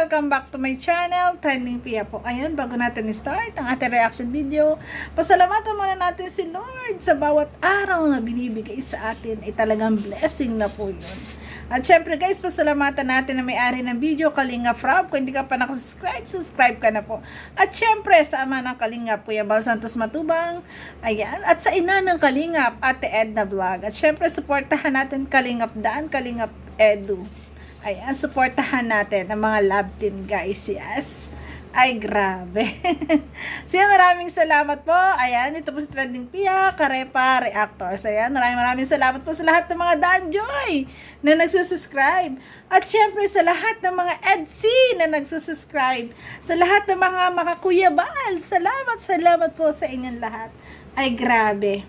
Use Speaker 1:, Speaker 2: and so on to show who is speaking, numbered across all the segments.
Speaker 1: Welcome back to my channel, Trending Pia po. Ayun, bago natin i-start ang ating reaction video, pasalamatan muna natin si Lord sa bawat araw na binibigay sa atin. Ay talagang blessing na po yun. At syempre guys, pasalamatan natin na may-ari ng video, Kalinga Frab. Kung hindi ka pa nakasubscribe, subscribe ka na po. At syempre sa ama ng Kalingap, Kuya Bal Santos Matubang. Ayan. At sa ina ng Kalingap, Ate Edna Vlog. At syempre, supportahan natin Kalingap Dan, Kalingap Edu. Ayan, supportahan natin ang mga love team guys. Yes. Ay, grabe. So, maraming salamat po. Ayan, ito po si Trending Pia, Karepa Reactors. Ayan, maraming salamat po sa lahat ng mga Danjoy na nagsusubscribe. At syempre sa lahat ng mga EDC na nagsusubscribe. Sa lahat ng mga makakuyabal. Salamat po sa inyong lahat. Ay, grabe.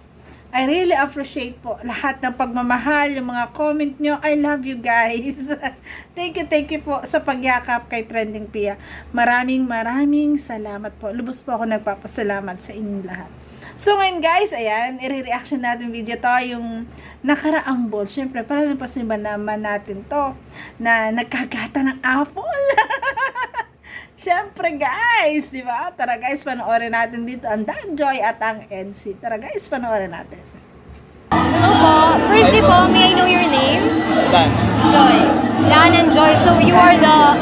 Speaker 1: I really appreciate po lahat ng pagmamahal, yung mga comment nyo. I love you guys. Thank you po sa pagyakap kay Trending Pia. Maraming salamat po. Lubos po ako nagpapasalamat sa inyong lahat. So ngayon guys, ayan, i-reaction natin video to, yung nakaraang ball. Siyempre, para napasiba naman natin to, na nagkagata ng apple. Siyempre guys, di ba? Tara guys, panoorin natin dito ang Danjoy at ang NC. Tara guys, panoorin natin.
Speaker 2: Hello po. Firstly po, may I know your name?
Speaker 3: Dan.
Speaker 2: Joy. Dan and Joy. So you are the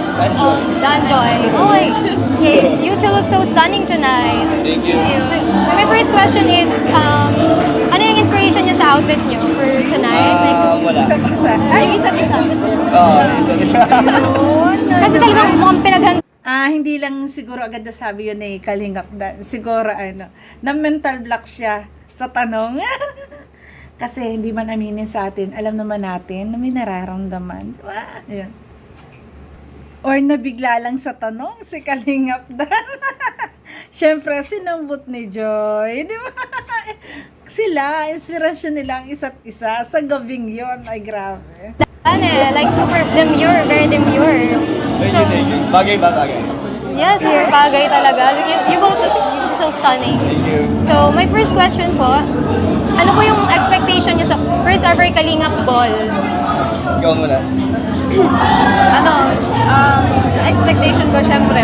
Speaker 2: Danjoy. Oh, okay. You two look so stunning tonight.
Speaker 3: Thank you.
Speaker 2: So my first question is, ano yung inspiration niyo sa outfit niyo for tonight?
Speaker 3: Wala.
Speaker 1: Isa't-isa. Ay, isa't-isa.
Speaker 3: Isa-isa.
Speaker 2: Kasi talagang mukhang pinaghanda.
Speaker 1: Hindi lang siguro agad nasabi yun eh, Kalingap Dan. Siguro na mental block siya sa tanong. Kasi hindi man aminin sa atin, alam naman natin na may nararamdaman. Diba? Ayun. Or nabigla lang sa tanong si Kalingap Dan. Siyempre, sinambot ni Joy. Di ba? Sila, inspirasyon nila ang isa't isa sa gabing yon. Ay, grabe.
Speaker 2: Like super demure, very demure.
Speaker 3: Thank you. Bagay ba? Bagay.
Speaker 2: Yeah, super bagay talaga. You both look so stunning.
Speaker 3: Thank you.
Speaker 2: So, my first question po, ano po yung expectation niyo sa first ever Kalingap Ball?
Speaker 3: Ikaw muna.
Speaker 4: Yung expectation ko syempre,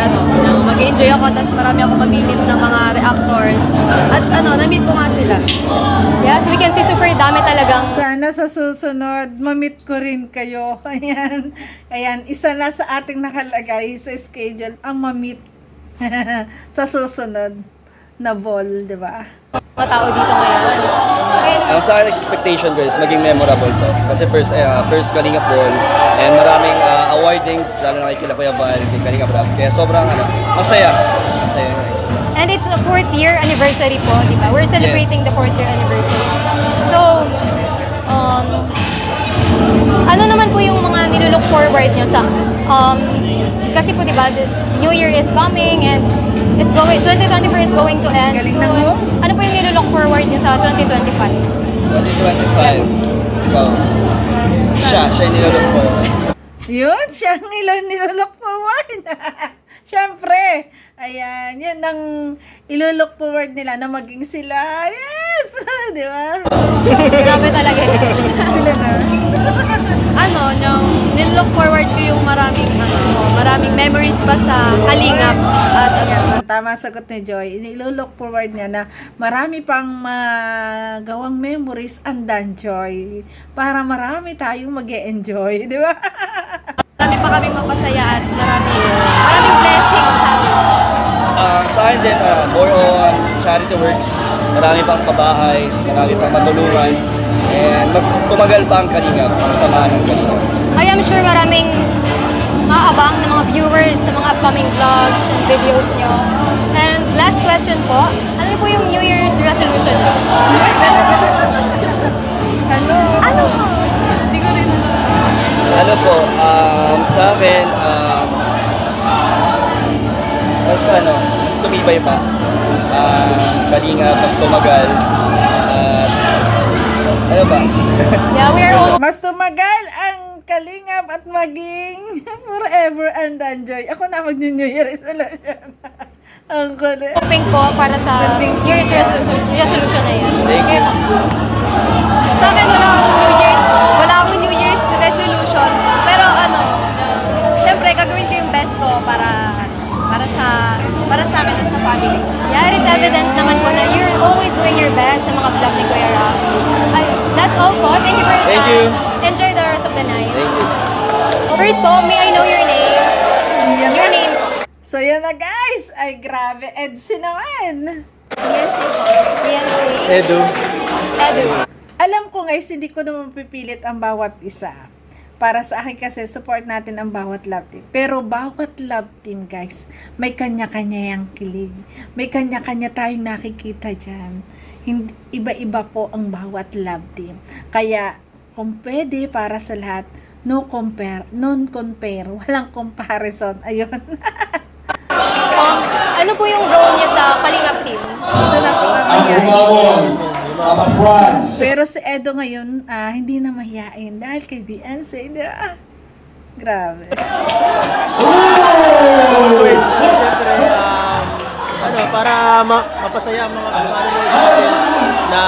Speaker 4: mag-enjoy ako, tapos marami ako mamimit ng mga reactors. At na-meet ko nga sila.
Speaker 2: Yes, we can see super dami talagang.
Speaker 1: Sana sa susunod, mamit ko rin kayo. Ayan. Ayan, isa na sa ating nakalagay sa schedule, ang mamit sa susunod na ball, di ba?
Speaker 2: Mga tao dito ngayon. And,
Speaker 3: Sa akin, expectation ko is maging memorable to. Kasi first Kalingap Ball, and maraming awardings, lalo na kay Kuya Bal, kay Kalinga Frab. Kaya sobrang masaya. Masaya yung experience.
Speaker 2: and it's a 4th year anniversary po, di ba? We're celebrating the 4th year anniversary. So, ano naman po yung mga nilulook forward nyo sa, kasi po di ba, the New Year is coming and 2024 is going to end.
Speaker 1: Galing
Speaker 2: So,
Speaker 1: ng moves.
Speaker 2: ano po yung nilulook forward nyo sa 2025?
Speaker 3: 2025. Ikaw. Siya yung nilalok ko.
Speaker 1: Yun, siya ang nilook forward. Siyempre, ayan, yun ang ilulook forward nila na maging sila. Yes! Di ba?
Speaker 2: Grabe talaga yan.
Speaker 1: Sila na.
Speaker 4: Yung nilook forward ko yung maraming memories pa sa Kalingap. At
Speaker 1: Tama sagot ni Joy. Inilulook forward niya na marami pang magawang memories ang Danjoy para marami tayong mag-e-enjoy. Di ba?
Speaker 4: marami pa kaming mapasaya at maraming blessings sa amin.
Speaker 3: Sa akin din, more on charity works. Marami pang pabahay, marami pang matulungan. And mas tumagal pa ang Kalingap, ang samahan ng Kalingap.
Speaker 2: I am sure maraming maabang ng mga viewers sa mga upcoming vlogs and videos nyo. And last question po, ano po yung New Year's resolution nyo?
Speaker 1: Ano?
Speaker 4: Hindi ko rin alam.
Speaker 3: Ano po, sa akin, mas tumibay pa. Kalingap, mas tumagal. Ano ba?
Speaker 2: Yeah, we are all
Speaker 1: Mas tumagal ang Kalingap at maging forever and Danjoy. Ako na mag-New Year resolution. Ang kulit.
Speaker 2: hoping po para sa New Year's resolution na yan.
Speaker 3: Thank you.
Speaker 4: Sa akin, wala akong New Year's resolution. Pero syempre, gagawin ko yung best ko para sa akin at sa family ko.
Speaker 2: Yeah, it is evident naman po na you're always doing your best sa mga vlog ni Kuya Rob. That's all po. Thank you for your
Speaker 3: Thank
Speaker 2: time.
Speaker 3: you.
Speaker 2: Enjoy the rest of the night.
Speaker 3: Thank you.
Speaker 2: First po, may I know your name?
Speaker 1: Yan
Speaker 2: Your
Speaker 1: na.
Speaker 2: name po.
Speaker 1: So yan na guys. Ay grabe, Edsy naman.
Speaker 2: Biancy.
Speaker 3: Edu.
Speaker 2: Edu.
Speaker 1: Alam ko guys, hindi ko naman pipilit ang bawat isa. Para sa akin kasi, support natin ang bawat love team. Pero bawat love team guys, may kanya-kanya yung kilig. May kanya-kanya tayong nakikita dyan. Hindi, iba-iba po ang bawat love team. Kaya, kung pwede para sa lahat, non-compare, walang comparison. Ayun.
Speaker 2: Ano po yung role niya sa Kalingap team?
Speaker 1: Ito na po ang
Speaker 5: Ang
Speaker 1: mahihain.
Speaker 5: umawon, Papa Franz.
Speaker 1: Pero si Edo ngayon, hindi na mahihain dahil kay Beyonce. Grabe.
Speaker 6: Always, syempre, para mapasaya ang mga manonood natin na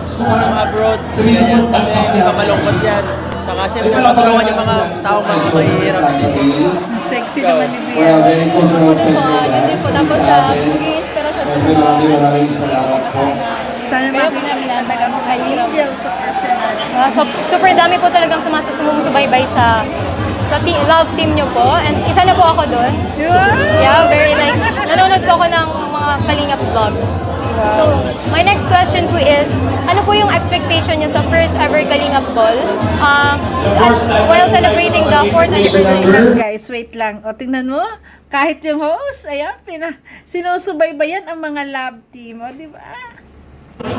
Speaker 6: mga abroad, ganyan, kasi malungkot yan. Saka syempre, matulungan yung mga taong mahihirap dito.
Speaker 1: Ang sexy naman ni Beyonce.
Speaker 5: Very cultural center,
Speaker 2: Yun po, tapos maging inspirasyon po sa mga
Speaker 5: maraming salamat po.
Speaker 1: Sana makita namin ang taga mga angel sa personal.
Speaker 2: Super dami po talagang sumusubaybay sa love team nyo po. And isa na po ako doon. Yeah, very like, nanonood po ako ng mga Kalingap vlogs. So, my next question po is, ano po yung expectation nyo sa first ever Kalingap Ball while celebrating the 4th
Speaker 1: Wait
Speaker 2: anniversary?
Speaker 1: lang guys, wait lang. O tingnan mo, kahit yung host, ayan, sinusubaybayan ang mga love team. O, di ba?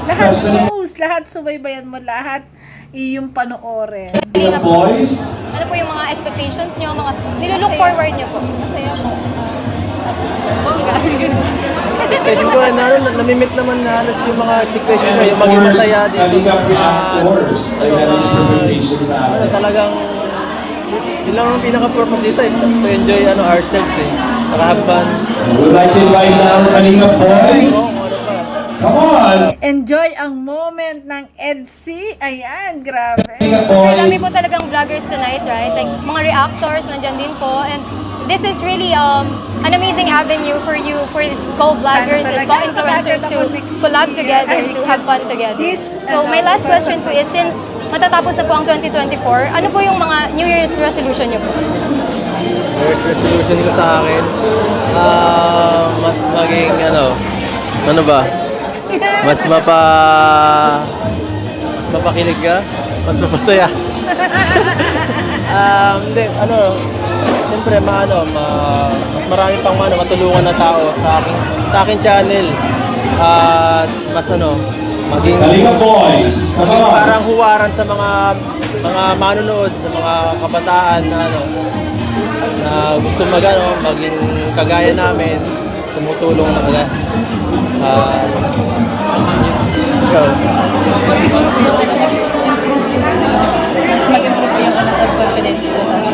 Speaker 1: Lahat host, lahat subaybayan mo, lahat iyong panoorin.
Speaker 5: The boys,
Speaker 2: Ano po yung mga expectations nyo, mga nilulook forward nyo po? Masaya po.
Speaker 6: Expectation ko, namimit naman na halos yung mga expectation ko, yung maging masaya dito.
Speaker 5: Kalingap reactors. Ayan ang presentation sa atin.
Speaker 6: Talagang, yun lang ang pinaka-purpose dito eh, to enjoy ourselves eh. Saka have fun.
Speaker 5: We'd like to invite now Kalingap boys.
Speaker 6: Ano pa?
Speaker 5: Come on!
Speaker 1: Enjoy ang moment ng EDC. Ayan, grabe.
Speaker 5: Kalingap
Speaker 2: Ang dami
Speaker 5: boys.
Speaker 2: po talagang vloggers tonight, right? Like, mga reactors, nandyan din po. And this is really an amazing avenue for you, for co-vloggers
Speaker 1: Sana
Speaker 2: and
Speaker 1: talaga
Speaker 2: co-influencers
Speaker 1: makakita
Speaker 2: to
Speaker 1: ko next
Speaker 2: collab
Speaker 1: year.
Speaker 2: together,
Speaker 1: Ay,
Speaker 2: to have fun together.
Speaker 1: This,
Speaker 2: So, my last question po is, since matatapos na po ang 2024, ano po yung mga New Year's resolution niyo po?
Speaker 6: First resolution ko sa akin, mas maging ano ba? Mas mapakilig ka? Mas mapasaya? Hindi, siyempre mas marami pang matulungan na tao sa aking channel. At mas maging
Speaker 5: Kalingap boys. Come
Speaker 6: maging
Speaker 5: on!
Speaker 6: parang huwaran sa mga manonood, sa mga kabataan na gusto maging kagaya namin, tumutulong na kagaya. Ikaw.
Speaker 7: Siguro po yung mag-improve yung mas mag-improve yung self-confidence ko. Mas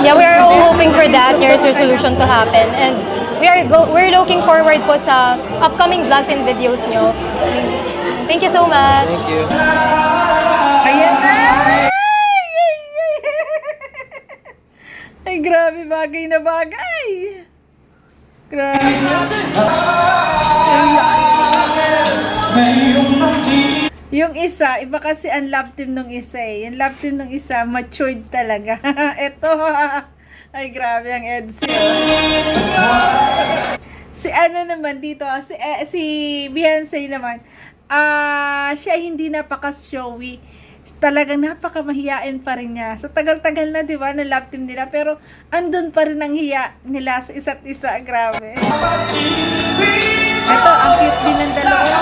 Speaker 2: Yeah, we are all hoping for that New Year's resolution to happen. And we're looking forward po sa upcoming vlogs and videos nyo. Thank you so much.
Speaker 6: Thank you.
Speaker 1: Ayan na! Ay, grabe, bagay na bagay. Grabe. Yung isa, iba kasi ang love team nung isa eh. Yung love team nung isa, matured talaga. Ito, ay grabe ang EDC. Si ano naman dito, si Beyonce naman, siya hindi napaka-showy. Talagang napakamahiyain pa rin niya. Sa tagal-tagal na, di ba, na love team nila. Pero, andun pa rin ang hiya nila sa isa't isa. Grabe. Ito, ang cute din ng dalawa.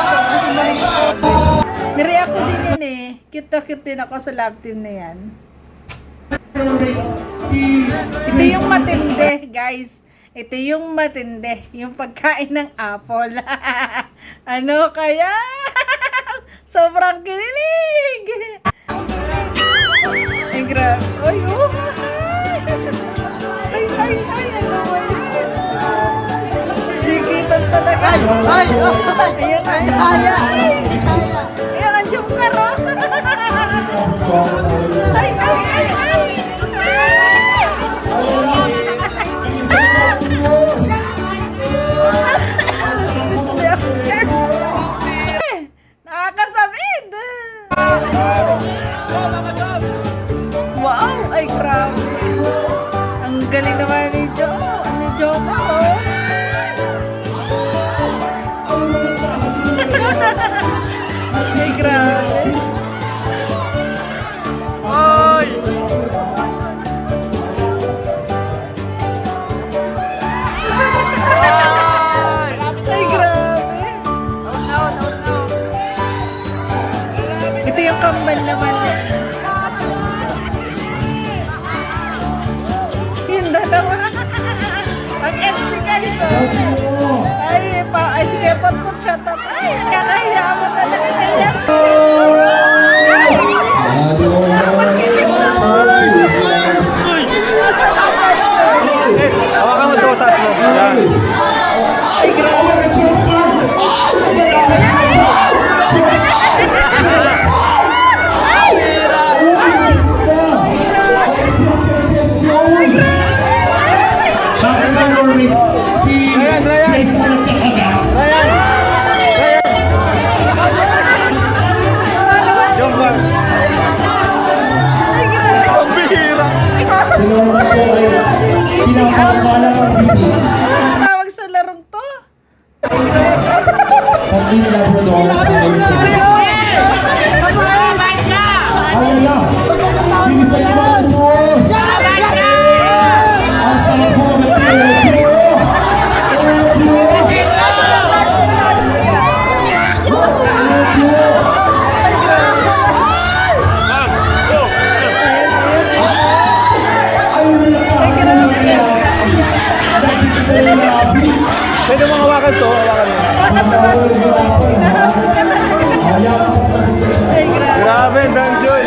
Speaker 1: Nireact ko din yan eh. Cute na cute din ako sa love team na yan. Ito yung matindi, guys. Ito yung matindi. Yung pagkain ng apple. Ano kaya? Sobrang kinilig! Ay, grabe. Ay, oh! Ay, ano ba yan? Dikitan talaga. Ay! Ayan, ay! Ayan, ang jumkar, oh! Ay! guys. Oh. Ay, sige, pot-pot siya. Ay, kakahiya mo talaga. Yes. Ay! Magkikis na to. Nasa natin yun.
Speaker 6: Hawakan mo dotas mo. Yan.
Speaker 1: Ay, grabe.
Speaker 5: Bakit ba always si Grace na nagkakagat?
Speaker 6: Jomar. Ang bihira.
Speaker 5: Sinunod ko kayo. Pinapakala ng bibig.
Speaker 1: Tawag sa larong to.
Speaker 5: Pag inilabrodor. Alala. Bilisan niyo mga ubos. Ang sarap po mag-tero.
Speaker 6: Pwede mo hawakan to, hawakan mo.
Speaker 1: Nakakatawa siguro. Hinahabol ka talaga. Ay, grabe.
Speaker 6: Grabe, Danjoy.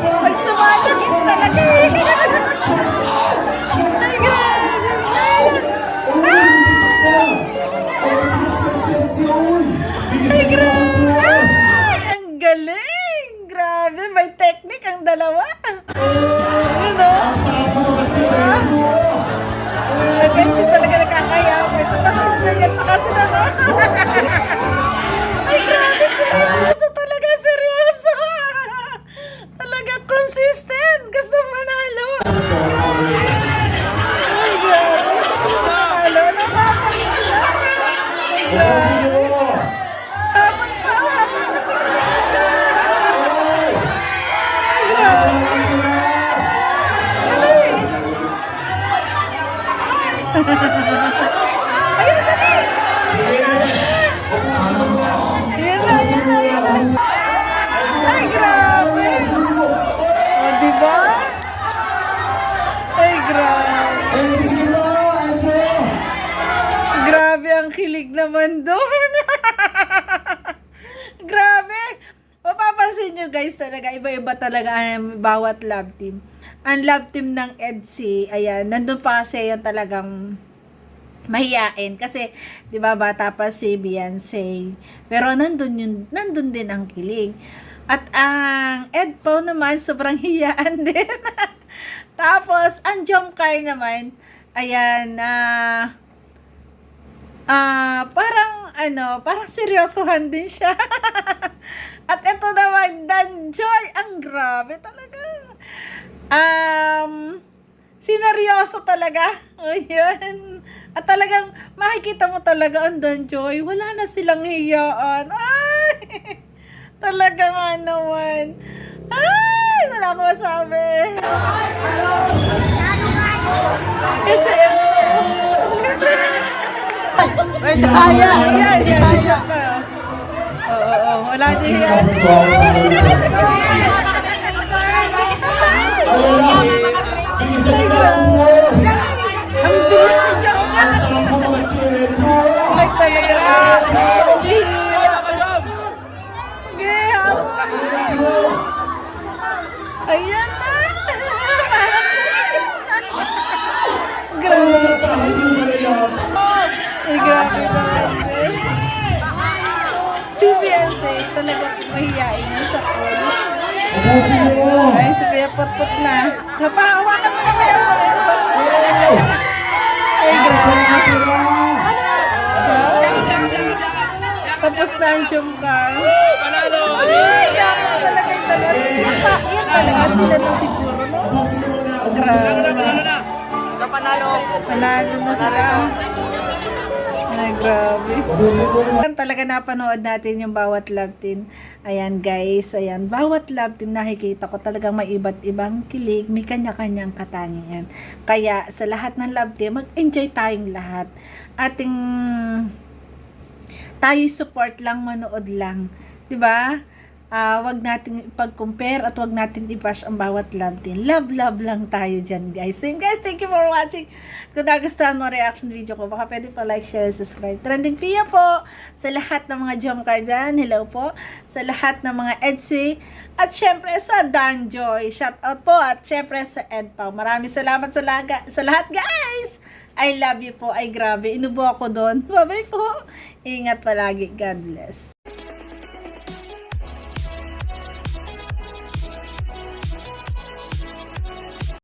Speaker 1: Pag sumalakis talaga eh. Ay, grabe. Ay, grabe. Ang galing. Grabe. May technique ang dalawa. Yun o. Nag-bensi talaga nakakaya mo. Ito pa si Joy at saka si Nana. Ay, grabe. Seryoso talaga. Seryoso. Talaga consistent. Gusto manalo. Ay, grabe. Gusto manalo. Namapan sila. Ay, grabe. Habang pa. Habang kasi talaga. Ay, grabe. Dali. Ayun, dali. Ayan na, ayan na, ayan na. Ay, grabe. O, diba? Ay, grabe. Grabe ang kilig naman doon. Grabe. Mapapansin nyo guys talaga, iba-iba talaga ang bawat love team. Ang love team ng EDSI, ayan, nandun pa kasi yung talagang mahiyain. Kasi, di ba, bata pa si Beyonce. Pero nandun din ang kilig. At ang Edpo naman, sobrang hiyaan din. Tapos, ang Jomcar naman, ayan, parang seryosohan din siya. At ito naman, Danjoy, ang grabe talaga. Sineryoso talaga. Ayun. At talagang makikita mo talaga ang Danjoy, wala na silang hiyaan. Ay! Talaga nga naman. Ay! Wala ko masabi. Kasi, Kaya ka. Oo, wala din yan. Ang bilis ni Jomcar. Ay, talaga. Ayan na. Grabe. Ay, grabe naman din. Si Beyonce, talagang mahihain na sa pool. Ay, si Kuya Putput na. Hawakan mo na Kuya Putput. Ay, grabe. Tapos na ang Jomcar. Ay, grabe talaga yung dalawa. Yan talaga sila na siguro, no? Grabe. Panalo na sila. Ay, grabe. Talaga napanood natin yung bawat love team. Ayan guys, ayan. Bawat love team nakikita ko talagang may iba't ibang kilig. May kanya-kanyang katangian. Kaya sa lahat ng love team, mag-enjoy tayong lahat. Tayo support lang, manood lang. 'Di ba? wag nating ipag-compare at wag natin i-bash ang bawat love team. Love lang tayo dyan, guys. So, guys, thank you for watching. Kung nagustuhan mo ang reaction video ko, baka pwede pa like, share, subscribe. Trending Pia po sa lahat ng mga Jomcar dyan. Hello po. Sa lahat ng mga EDSI. At syempre sa Danjoy. Shout out po. At syempre sa EdPao. Maraming salamat sa lahat, guys. I love you po. Ay, grabe. Inubo ako doon. Bye-bye po. Ingat palagi. God bless.